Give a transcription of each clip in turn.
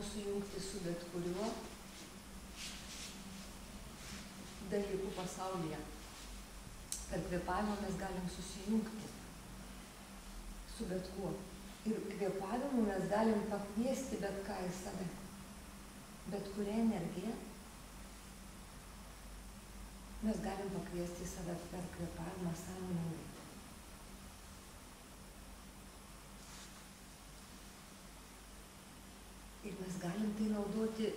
mus sujungti su bet kuriuo dalyku pasaulyje. Per kvėpavimą mes galim susijungti su bet kuo. Ir kvėpavimu mes galim pakviesti bet ką į save. Bet kurią energiją mes galim pakviesti į save per kvėpavimą sąmoningai. Ir mes galim tai naudoti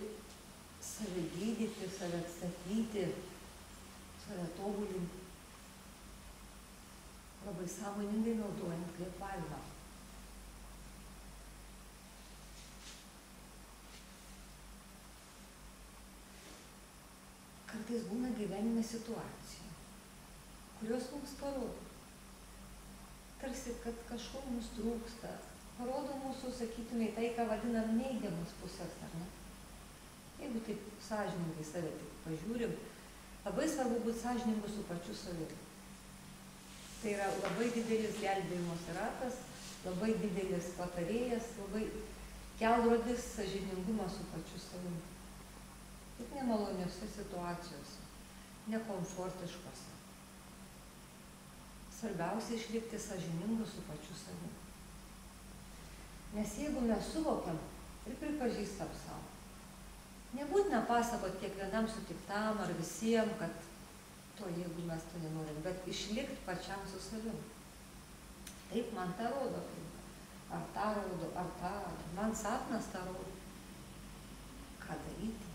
save gydyti, save atstatyti, save tobulinti. Labai sąmoningai naudojant kvėpavimą. Kartais būna gyvenime situacijų, kurios mums parodo, tarsi, kad kažko mums trūksta, parodo mūsų, sakytume, tai, ką vadinam neigiamas pusės, ar ne? Jeigu taip sąžiningai save tik pažiūrim, labai svarbu būti sąžiningu su pačiu savimi. Tai yra labai didelis gelbėjimosi ratas, labai didelis patarėjas, labai kelrodis sąžiningumas su pačiu savimi. Tik nemaloniose situacijose, nekomfortiškose. Svarbiausia išlikti sąžiningu su pačiu savimi. Nes jeigu mes suvokiam ir pripažįstam savo, nebūtina pasakot kiekvienam sutiktam ar visiems, kad to, jeigu mes to nenorim, bet išlikti pačiam su savimi. Taip, man tą rodo, ar tą rodo, ar tą, man sapnas tą rodo. Ką daryti?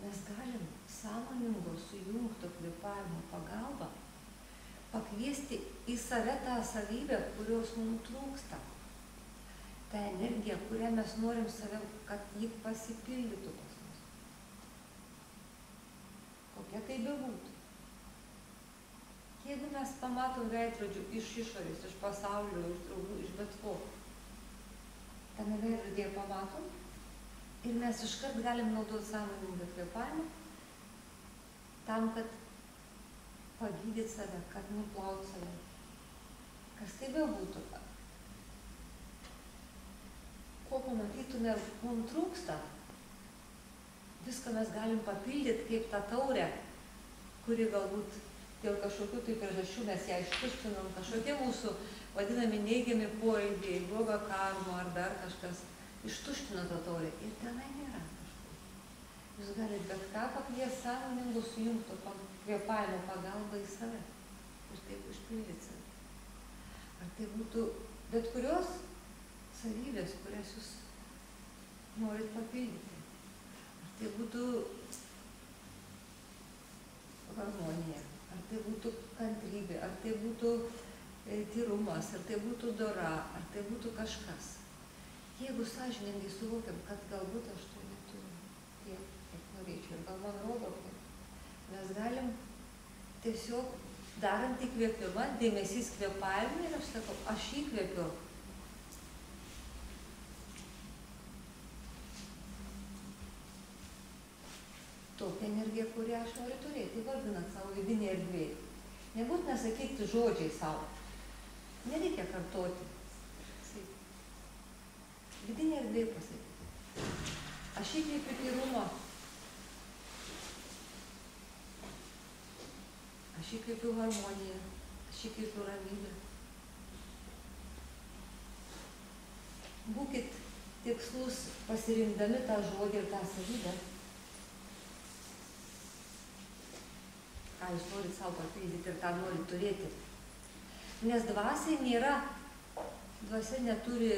Mes galim sąmoningo sujungto kvėpavimo pagalba pakviesti į save tą savybę, kurios mums trūksta. Ta energija, kurią mes norim save, kad ji pasipildytų pas mus. Kokia tai bebūtų. Jeigu mes pamatom veidrodžių iš išorės, iš pasaulio, iš draugų, iš bet ko, tame veidrodyje pamatom ir mes iškart galim naudoti sąmoningą kvėpavimą tam, kad pagydyti save, kad nuplaut save. Kas tai bebūtų. Ko pamatytume, mums trūksta, viską mes galim papildyti kaip tą taurę, kuri galbūt dėl kažkokių tai priežasčių mes ją ištuštinom, kažkokie mūsų vadinami neigiami poelgiai, bloga karma ar dar kažkas ištuštino tą taurę ir tenai nėra kažko. Jūs galite bet ką pakviesti sąmoningo sujungto kvėpavimo pagalba į save ir taip užpildyti save. Ar tai būtų bet kurios savybės, kurias jūs norit papildyti. Ar tai būtų harmonija, ar tai būtų kantrybė, ar tai būtų tyrumas, ar tai būtų dora, ar tai būtų kažkas. Jeigu sąžiningai suvokiam, kad galbūt aš to neturiu tiek, kiek norėčiau, ir gal man rodo, kad mes galim tiesiog darant įkvėpimą, dėmesys kvėpavimui ir aš sakau, aš įkvėpiu. Tokią energiją, kurią aš noriu turėti, vardinant savo vidinį erdvėje. Nebūtina sakyti žodžiai savo. Nereikia kartoti. Vidinė erdvė pasakyti. Aš įkvėpiu tyrumą. Aš įkvėpiu harmoniją. Aš įkvėpiu ramybę. Būkit tikslus pasirinkdami tą žodį ir tą savybę. Ką jūs norit savo papildyti ir ką norit turėti. Nes dvasiai nėra, dvasia neturi,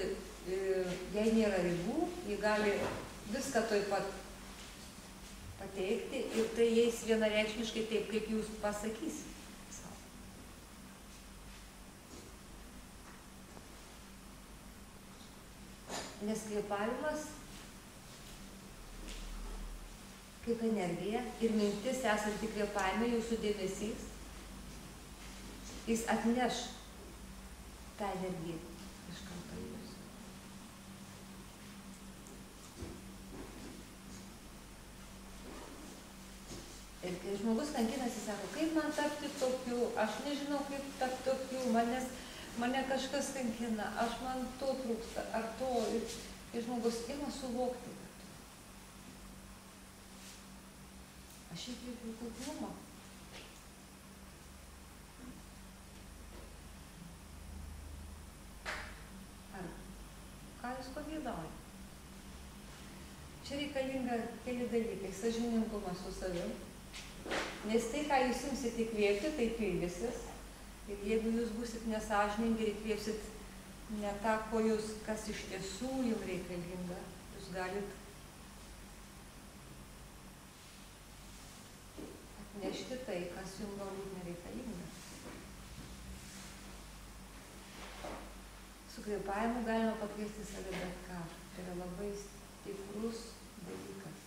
jei nėra ribų, ji gali viską toj pat pateikti ir tai eis vienareikšmiškai taip, kaip jūs pasakysit savo. Nes kvėpavimas kaip energija ir mintis esanti kvėpavime, jūsų dėmesys, jis atneš tą energiją iš karto į jūs. Ir kai žmogus kankinasi, sako, kaip man tapti tokiu, aš nežinau, kaip tapti tokiu, mane kažkas kankina, man to trūksta, ar to, ir žmogus ima suvokti, kad aš įkvėpiu kuklumą. Ar ką jūs pageidaujate? Čia reikalinga keli dalykai, sąžiningumas su savim, nes tai, ką jūs imsit įkvėpti, tai pildysis. Ir jeigu jūs būsit nesąžiningi ir įkvėpsit ne tą, ko jūs, kas iš tiesų jums reikalinga, jūs galit atnešti tai, kas jums galbūt nereikalinga. Su kvėpavimu galima pakviesti save bet ką. Tai yra labai stiprus dalykas.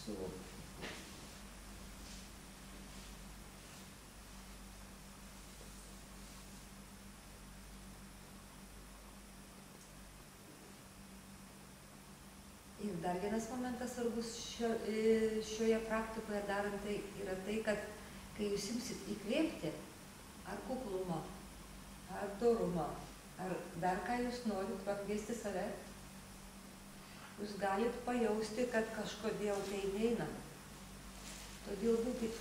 Suvokti. Ir dar vienas momentas svarbus šioje praktikoje darant tai yra tai, kad kai jūs imsit įkvėpti ar kuklumą, ar dorumą, ar dar ką jūs norit pakviesti save, jūs galit pajausti, kad kažkodėl tai neina. Todėl būkit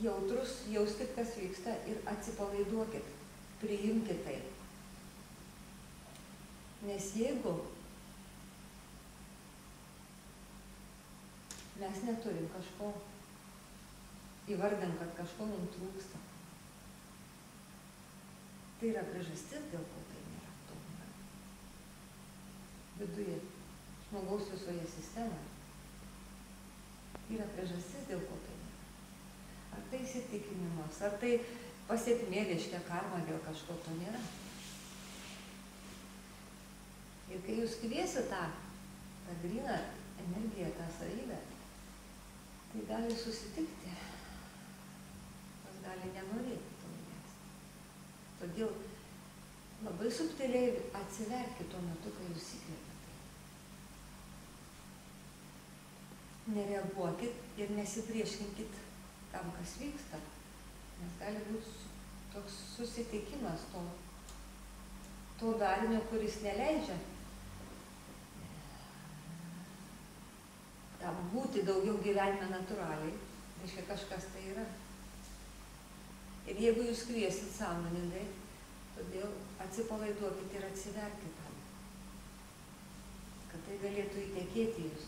jautrus, jauskit, kas vyksta ir atsipalaiduokit, priimkit tai. Nes jeigu mes neturim kažko, įvardėm, kad kažko mums trūksta, tai yra priežastis, dėl ko tai nėra. To nėra. Viduje, žmogaus visoje sistemoje yra priežastis, dėl ko tai nėra. Ar tai įsitikinimas, ar tai pasiekmė, reiškia karma, dėl kažko to nėra. Ir kai jūs kviesit tą gryną energiją, tą savybę, tai gali susitikti, kas gali nenorėti to įvesti. Todėl labai subtiliai atsiverkit tuo metu, kai jūs įkvėpėte. Nereaguokit ir nesipriešinkit tam, kas vyksta, nes gali būti toks susitikimas to darinio, kuris neleidžia tam būti daugiau gyvenime natūraliai, reiškia kažkas tai yra. Ir jeigu jūs kviesit sąmoningai, todėl atsipalaiduokit ir atsiverkit tam, kad tai galėtų įtekėti jūs.